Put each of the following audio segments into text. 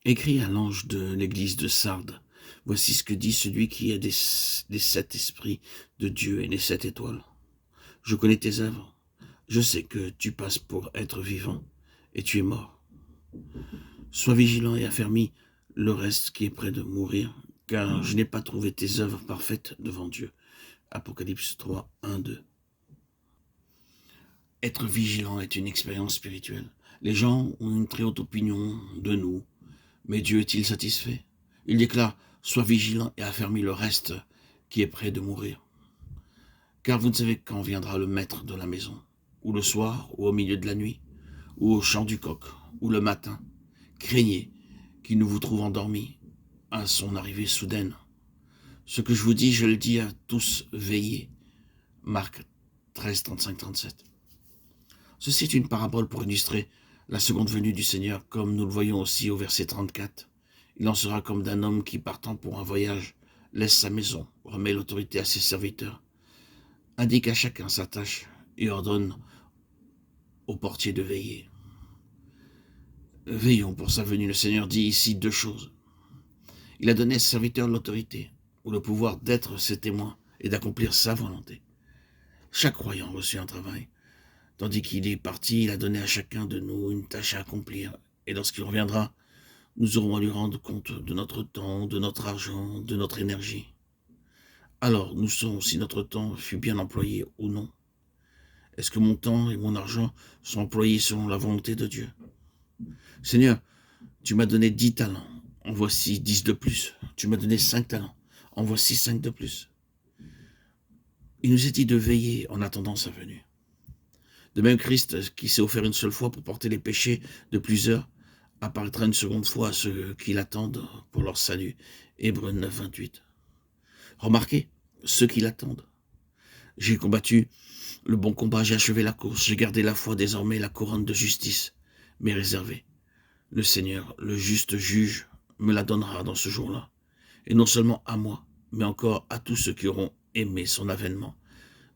Écrit à l'ange de l'église de Sardes, voici ce que dit celui qui a des 7 esprits de Dieu et les 7 étoiles. Je connais tes œuvres, je sais que tu passes pour être vivant, et tu es mort. Sois vigilant et affermis le reste qui est près de mourir, car je n'ai pas trouvé tes œuvres parfaites devant Dieu. Apocalypse 3, 1, 2. Être vigilant est une expérience spirituelle. Les gens ont une très haute opinion de nous, mais Dieu est-il satisfait? Il déclare, sois vigilant et affermis le reste qui est près de mourir. Car vous ne savez quand viendra le maître de la maison, ou le soir, ou au milieu de la nuit, ou au chant du coq, ou le matin. Craignez qu'il ne vous trouve endormis à son arrivée soudaine. Ce que je vous dis, je le dis à tous, veillez. Marc 13, 35, 37. Ceci est une parabole pour illustrer la seconde venue du Seigneur, comme nous le voyons aussi au verset 34. Il en sera comme d'un homme qui, partant pour un voyage, laisse sa maison, remet l'autorité à ses serviteurs, indique à chacun sa tâche et ordonne au portier de veiller. Veillons pour sa venue. Le Seigneur dit ici 2 choses. Il a donné à ses serviteurs l'autorité, ou le pouvoir d'être ses témoins et d'accomplir sa volonté. Chaque croyant reçut un travail. Tandis qu'il est parti, il a donné à chacun de nous une tâche à accomplir. Et lorsqu'il reviendra, nous aurons à lui rendre compte de notre temps, de notre argent, de notre énergie. Alors, nous saurons si notre temps fut bien employé ou non. Est-ce que mon temps et mon argent sont employés selon la volonté de Dieu? Seigneur, tu m'as donné 10 talents, en voici 10 de plus. Tu m'as donné 5 talents, en voici 5 de plus. Il nous est dit de veiller en attendant sa venue. De même, Christ, qui s'est offert une seule fois pour porter les péchés de plusieurs, apparaîtra une seconde fois à ceux qui l'attendent pour leur salut. Hébreux 9, 28. Remarquez, ceux qui l'attendent. J'ai combattu le bon combat, j'ai achevé la course, j'ai gardé la foi, désormais la couronne de justice m'est réservée. Le Seigneur, le juste juge, me la donnera dans ce jour-là. Et non seulement à moi, mais encore à tous ceux qui auront aimé son avènement.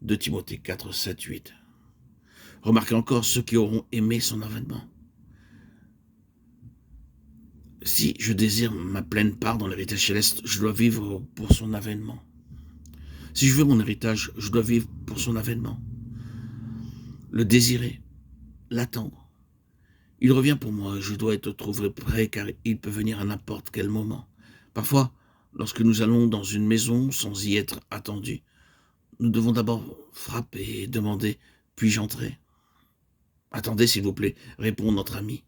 2 Timothée 4, 7, 8. Remarquez encore ceux qui auront aimé son avènement. Si je désire ma pleine part dans l'héritage céleste, je dois vivre pour son avènement. Si je veux mon héritage, je dois vivre pour son avènement. Le désirer, l'attendre. Il revient pour moi, je dois être trouvé prêt car il peut venir à n'importe quel moment. Parfois, lorsque nous allons dans une maison sans y être attendus, nous devons d'abord frapper et demander « Puis-je entrer ?» Attendez, s'il vous plaît, répond notre ami.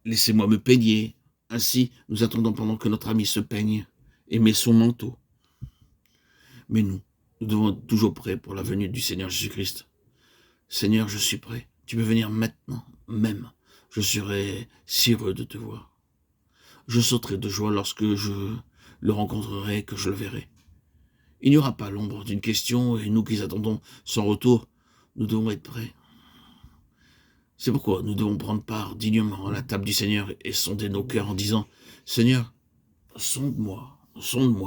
Laissez-moi me peigner. Ainsi, nous attendons pendant que notre ami se peigne et met son manteau. Mais nous devons être toujours prêts pour la venue du Seigneur Jésus-Christ. Seigneur, je suis prêt. Tu peux venir maintenant, même. Je serai si heureux de te voir. Je sauterai de joie lorsque je le rencontrerai, que je le verrai. Il n'y aura pas l'ombre d'une question, et nous qui attendons son retour, nous devons être prêts. C'est pourquoi nous devons prendre part dignement à la table du Seigneur et sonder nos cœurs en disant « Seigneur, sonde-moi,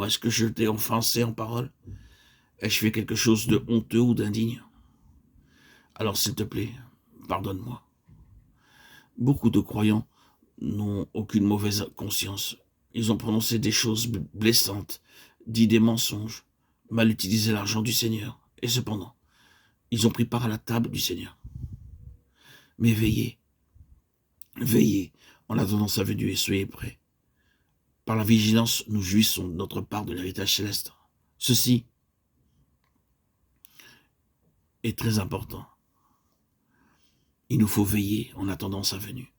est-ce que je t'ai offensé en parole? Ai-je fait quelque chose de honteux ou d'indigne? Alors s'il te plaît, pardonne-moi. » Beaucoup de croyants n'ont aucune mauvaise conscience. Ils ont prononcé des choses blessantes, dit des mensonges, mal utilisé l'argent du Seigneur. Et cependant, ils ont pris part à la table du Seigneur. Mais veillez en attendant sa venue et soyez prêts. Par la vigilance, nous jouissons de notre part de l'héritage céleste. Ceci est très important. Il nous faut veiller en attendant sa venue.